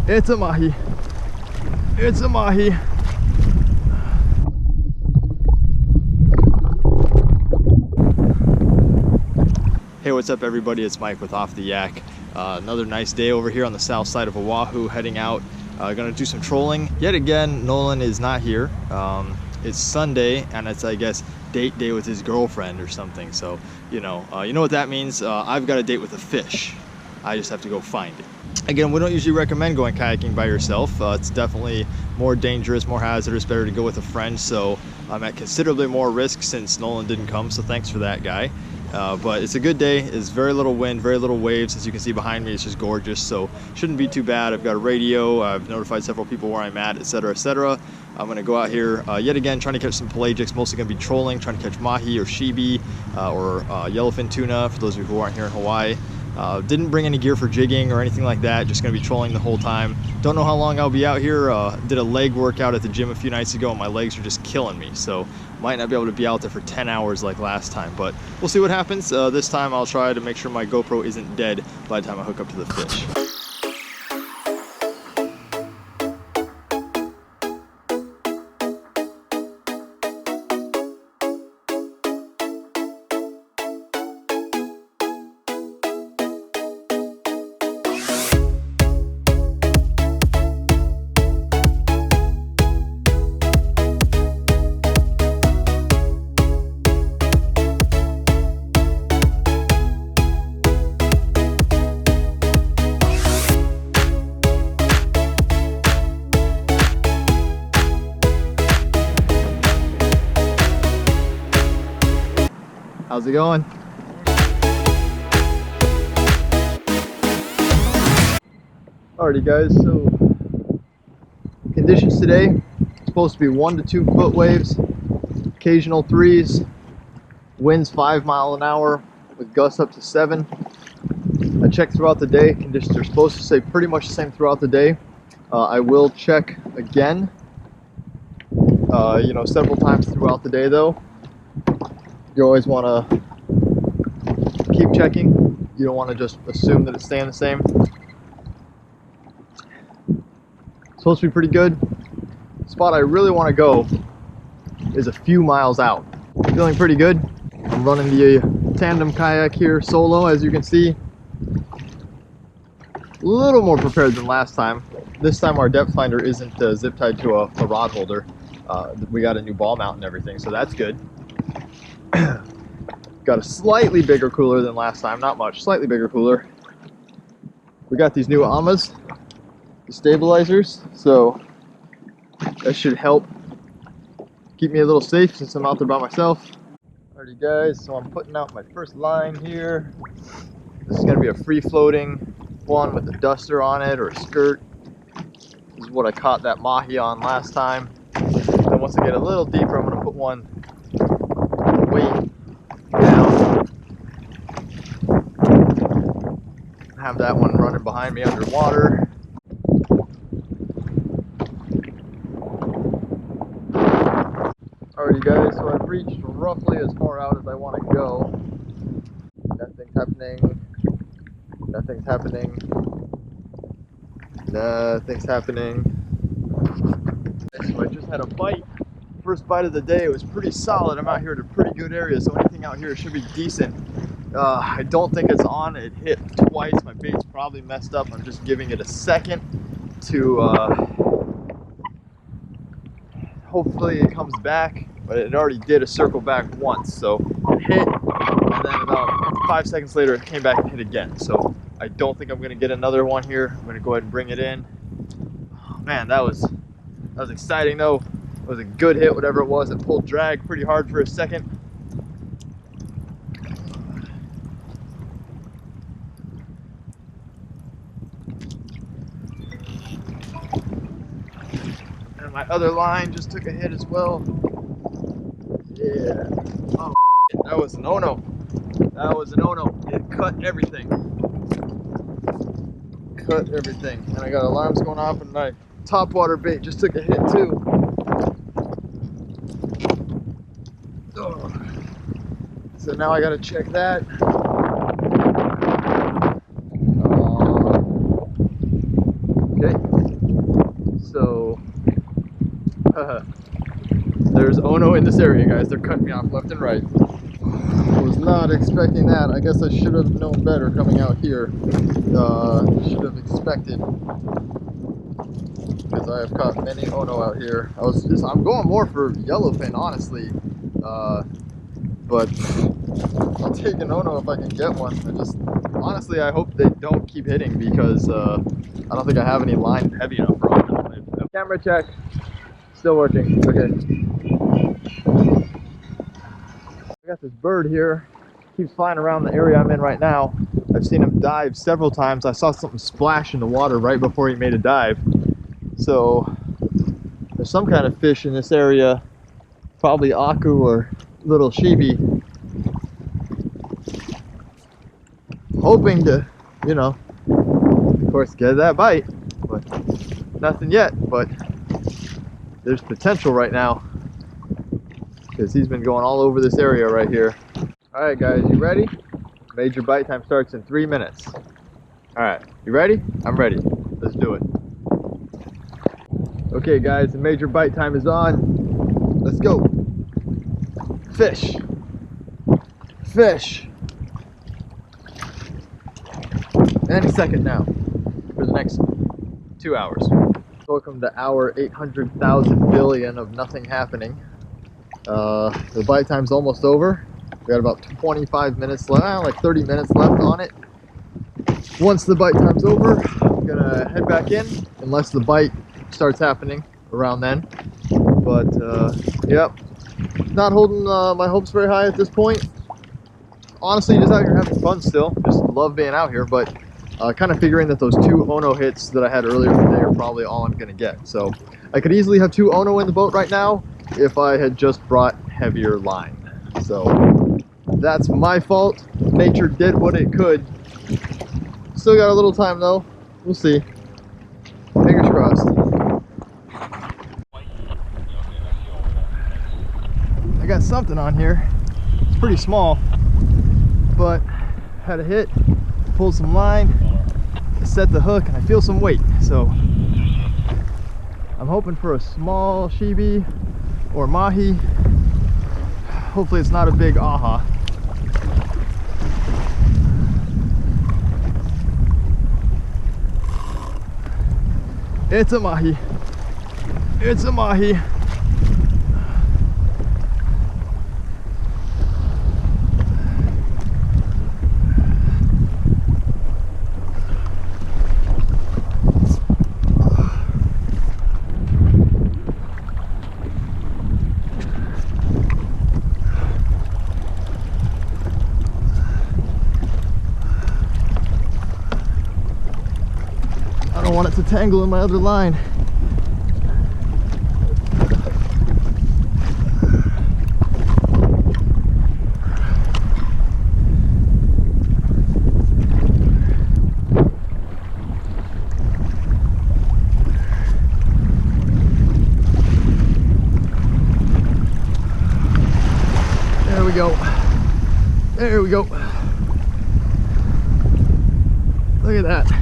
It's a mahi. It's a mahi. Hey, what's up everybody? It's Mike with Off the Yak. Another nice day over here on the south side of Oahu, heading out. Gonna do some trolling. Yet again, Nolan is not here. It's Sunday and it's, I guess, date day with his girlfriend or something. So, you know what that means. I've got a date with a fish. I just have to go find it. Again, we don't usually recommend going kayaking by yourself. It's definitely more dangerous, more hazardous, better to go with a friend. So I'm at considerably more risk since Nolan didn't come. So thanks for that, guy. But it's a good day. It's very little wind, very little waves. As you can see behind me, it's just gorgeous. So shouldn't be too bad. I've got a radio. I've notified several people where I'm at, etc., etc. I'm gonna go out here yet again, trying to catch some pelagics. Mostly gonna be trolling, trying to catch mahi or shibi or yellowfin tuna. For those of you who aren't here in Hawaii. Didn't bring any gear for jigging or anything like that. Just gonna be trolling the whole time. Don't know how long I'll be out here. Did a leg workout at the gym a few nights ago and my legs are just killing me. So might not be able to be out there for 10 hours like last time, but we'll see what happens. This time I'll try to make sure my GoPro isn't dead by the time I hook up to the fish. How's it going? Alrighty guys, so conditions today, supposed to be 1 to 2 foot waves, occasional 3s, winds 5 miles an hour with gusts up to 7. I checked throughout the day, conditions are supposed to stay pretty much the same throughout the day. I will check again, several times throughout the day though. You always want to keep checking. You don't want to just assume that it's staying the same. It's supposed to be pretty good. The spot I really want to go is a few miles out. Feeling pretty good. I'm running the tandem kayak here solo, as you can see. A little more prepared than last time. This time our depth finder isn't zip tied to a rod holder. We got a new ball mount and everything, so that's good. Got a slightly bigger cooler than last time, not much, slightly bigger cooler. We got these new Amas, the stabilizers, so that should help keep me a little safe since I'm out there by myself. Alrighty guys, so I'm putting out my first line here. This is going to be a free floating one with a duster on it or a skirt. This is what I caught that mahi on last time. Then once I get a little deeper, I'm going to put one weight down, have that one running behind me underwater. Alrighty guys, so I've reached roughly as far out as I want to go. Nothing's happening. Nothing's happening. Nothing's happening. So I just had a bite. First bite of the day. It was pretty solid. I'm out here at a pretty good area, so anything out here should be decent. I don't think it's on. It hit twice. My bait's probably messed up. I'm just giving it a second to hopefully it comes back, but it already did a circle back once, so it hit and then about 5 seconds later it came back and hit again. So I don't think I'm gonna get another one here. I'm gonna go ahead and bring it in. Oh, man, that was exciting though. It was a good hit, whatever it was. It pulled drag pretty hard for a second. And my other line just took a hit as well. Yeah. Oh, that was an oh-no. That was an oh-no. It cut everything. Cut everything. And I got alarms going off and my topwater bait just took a hit too. So now I gotta check that. Okay. There's Ono in this area, guys. They're cutting me off left and right. I was not expecting that. I guess I should have known better coming out here. Should have expected, because I have caught many Ono out here. I'm going more for yellowfin, honestly. But I'll take an Ono if I can get one. Honestly, I hope they don't keep hitting, because I don't think I have any line heavy enough for Ono. Camera check. Still working. Okay. I got this bird here. Keeps flying around the area I'm in right now. I've seen him dive several times. I saw something splash in the water right before he made a dive. So there's some kind of fish in this area. Probably aku or little shibi. Hoping to, you know, of course, get that bite. But nothing yet. But there's potential right now, because he's been going all over this area right here. All right, guys, you ready? Major bite time starts in 3 minutes. All right, you ready? I'm ready. Let's do it. Okay, guys, the major bite time is on. Let's go. Fish. Fish. Any second now for the next 2 hours. Welcome to hour 800,000 billion of nothing happening. The bite time's almost over. We got about 25 minutes left, like 30 minutes left on it. Once the bite time's over, I'm gonna head back in, unless the bite starts happening around then. But yep, not holding my hopes very high at this point. Honestly, just out here having fun still. Just love being out here, but kind of figuring that those 2 Ono hits that I had earlier today are probably all I'm gonna get. So I could easily have 2 Ono in the boat right now if I had just brought heavier line. So that's my fault. Nature did what it could. Still got a little time though. We'll see. Fingers crossed. I got something on here. It's pretty small, but had a hit, pulled some line, set the hook, and I feel some weight. So I'm hoping for a small shibi or mahi. Hopefully it's not a big aha. It's a mahi. It's a mahi. I don't want it to tangle in my other line. There we go. There we go. Look at that.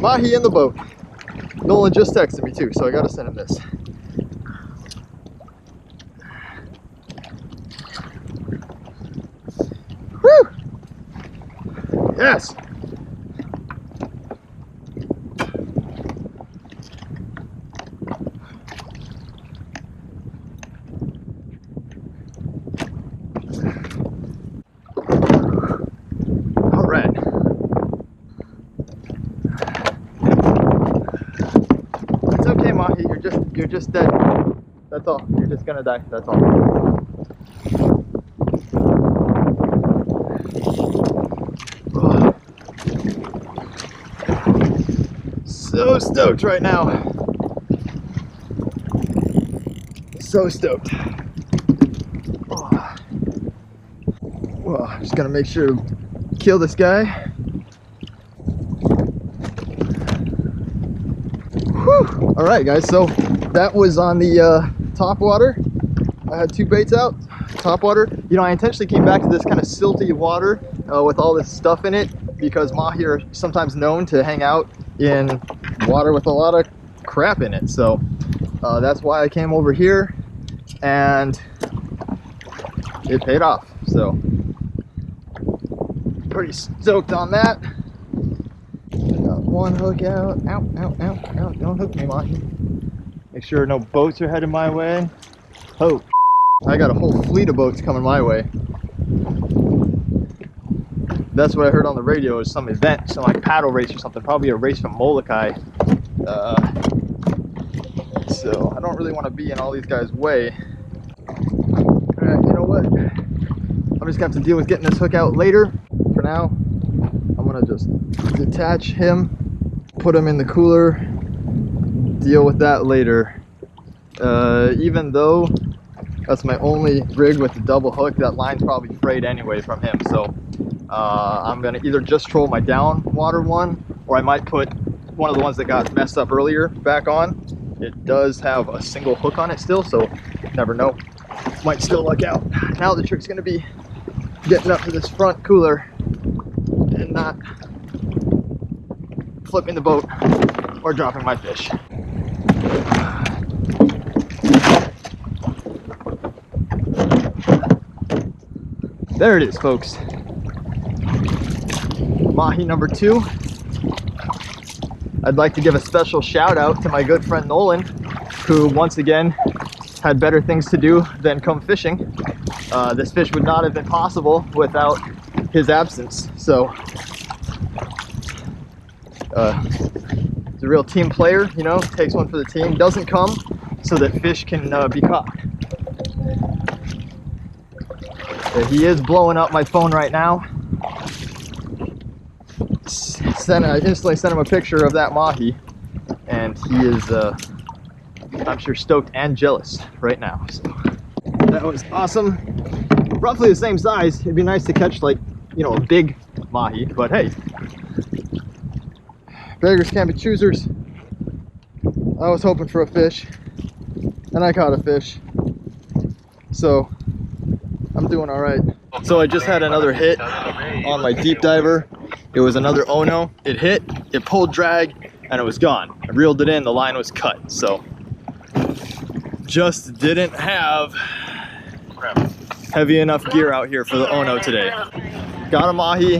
Mahi in the boat. Nolan just texted me too, so I gotta send him this. Woo! Yes! Alright. It's okay, Mahi, you're just dead. That's all. You're just gonna die, that's all. So stoked right now. So stoked. Oh. Well, I'm just gonna make sure to kill this guy. Whew. All right, guys. So that was on the top water. I had 2 baits out. Top water. You know, I intentionally came back to this kind of silty water with all this stuff in it because mahi are sometimes known to hang out in water with a lot of crap in it. So that's why I came over here, and it paid off. So pretty stoked on that. Got 1 hook out. Ow, ow, ow, ow. Don't hook me, Mahi. Make sure no boats are headed my way. Oh, I got a whole fleet of boats coming my way. That's what I heard on the radio, is some event, some like paddle race or something, probably a race from Molokai. So I don't really want to be in all these guys' way. Alright, you know what? I'm just gonna have to deal with getting this hook out later. For now, I'm gonna just detach him, put him in the cooler, deal with that later. Even though that's my only rig with the double hook, that line's probably frayed anyway from him. So I'm gonna either just troll my down water one, or I might put one of the ones that got messed up earlier back on. It does have a single hook on it still, so never know. Might still luck out. Now the trick's gonna be getting up to this front cooler and not flipping the boat or dropping my fish. There it is, folks. Mahi number 2. I'd like to give a special shout out to my good friend Nolan, who once again had better things to do than come fishing. This fish would not have been possible without his absence. So he's a real team player, you know, takes one for the team, doesn't come so that fish can be caught. He is blowing up my phone right now. I instantly sent him a picture of that mahi, and he is, I'm sure, stoked and jealous right now. So that was awesome. Roughly the same size. It'd be nice to catch, like, you know, a big mahi, but hey, beggars can't be choosers. I was hoping for a fish, and I caught a fish, so I'm doing all right. So I just had another hit on my deep diver. It was another Ono. It hit, it pulled drag, and it was gone. I reeled it in, the line was cut. So just didn't have heavy enough gear out here for the Ono today. Got a mahi,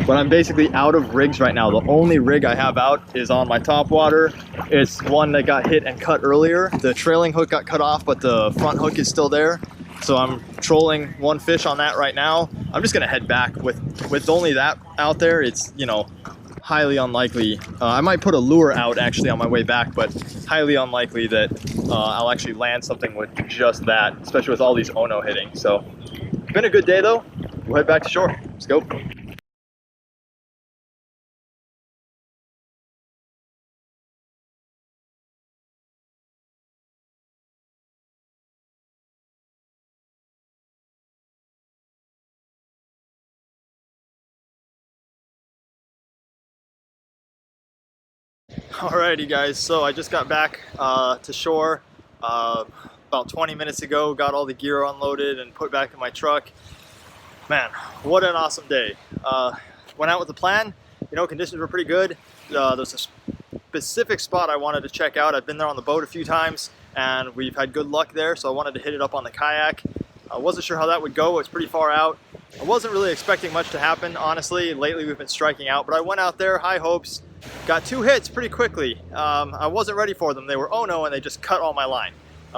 but I'm basically out of rigs right now. The only rig I have out is on my top water. It's one that got hit and cut earlier. The trailing hook got cut off, but the front hook is still there. So I'm trolling one fish on that right now. I'm just gonna head back with only that out there. It's, you know, highly unlikely. I might put a lure out actually on my way back, but highly unlikely that I'll actually land something with just that, especially with all these Ono hitting. So been a good day though. We'll head back to shore. Let's go. Alrighty guys, so I just got back to shore about 20 minutes ago, got all the gear unloaded and put back in my truck. Man, what an awesome day. Went out with a plan, you know, conditions were pretty good. There's specific spot I wanted to check out. I've been there on the boat a few times and we've had good luck there, so I wanted to hit it up on the kayak. I wasn't sure how that would go. It's pretty far out. I wasn't really expecting much to happen, honestly. Lately we've been striking out, but I went out there, high hopes, got 2 hits pretty quickly. I wasn't ready for them. They were Ono and they just cut all my line.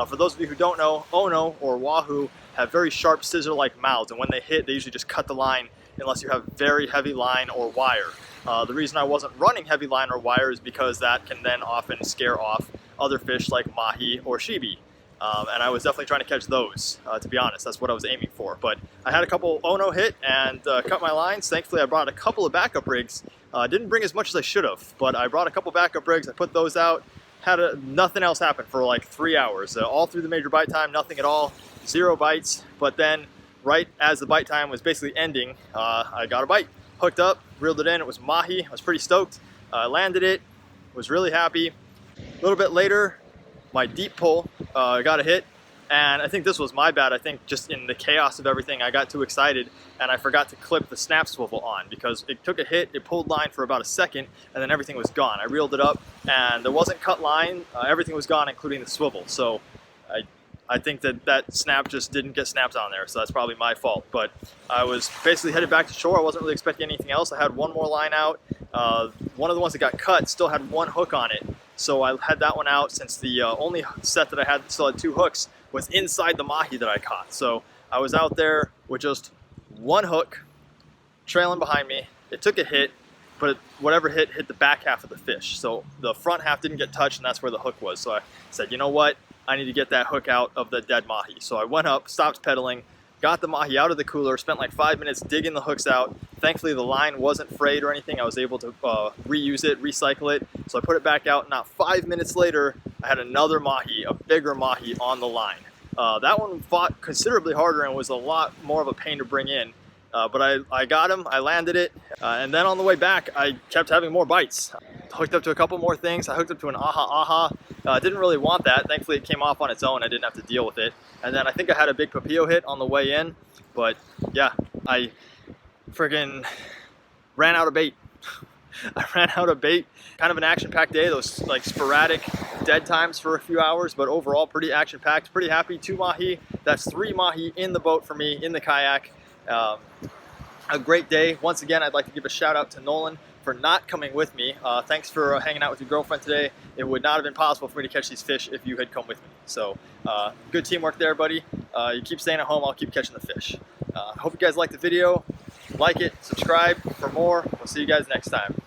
For those of you who don't know, Ono or Wahoo have very sharp scissor-like mouths, and when they hit, they usually just cut the line unless you have very heavy line or wire. The reason I wasn't running heavy line or wire is because that can then often scare off other fish like mahi or shibi. And I was definitely trying to catch those, to be honest. That's what I was aiming for. But I had a couple Ono hit and cut my lines. Thankfully, I brought a couple of backup rigs. Didn't bring as much as I should have, but I brought a couple backup rigs. I put those out. Had nothing else happen for like 3 hours. All through the major bite time, nothing at all. 0 bites. But then, right as the bite time was basically ending, I got a bite. Hooked up, reeled it in. It was mahi. I was pretty stoked. I landed it. Was really happy. A little bit later, my deep pull got a hit, and I think this was my bad. I think just in the chaos of everything, I got too excited and I forgot to clip the snap swivel on, because it took a hit, it pulled line for about a second, and then everything was gone. I reeled it up and there wasn't cut line. Everything was gone, including the swivel. So I think that snap just didn't get snapped on there, so that's probably my fault. But I was basically headed back to shore. I wasn't really expecting anything else. I had one more line out. One of the ones that got cut still had 1 hook on it. So I had that one out, since the only set that I had that still had 2 hooks was inside the mahi that I caught. So I was out there with just 1 hook trailing behind me. It took a hit, but whatever hit the back half of the fish. So the front half didn't get touched, and that's where the hook was. So I said, you know what? I need to get that hook out of the dead mahi. So I went up, stopped pedaling, got the mahi out of the cooler, spent like 5 minutes digging the hooks out. Thankfully, the line wasn't frayed or anything. I was able to reuse it, recycle it. So I put it back out. Not 5 minutes later, I had another mahi, a bigger mahi on the line. That one fought considerably harder and was a lot more of a pain to bring in. But I got him, I landed it, and then on the way back, I kept having more bites. Hooked up to a couple more things. I hooked up to an aha. Didn't really want that. Thankfully, it came off on its own. I didn't have to deal with it. And then I think I had a big papillo hit on the way in. But yeah, I friggin' ran out of bait. I ran out of bait. Kind of an action-packed day. Those like sporadic dead times for a few hours, but overall pretty action-packed. Pretty happy. 2 mahi. That's 3 mahi in the boat for me, in the kayak. A great day. Once again, I'd like to give a shout out to Nolan for not coming with me. Thanks for hanging out with your girlfriend today. It would not have been possible for me to catch these fish if you had come with me. So good teamwork there, buddy. You keep staying at home, I'll keep catching the fish. Hope you guys liked the video. Like it, subscribe for more. We'll see you guys next time.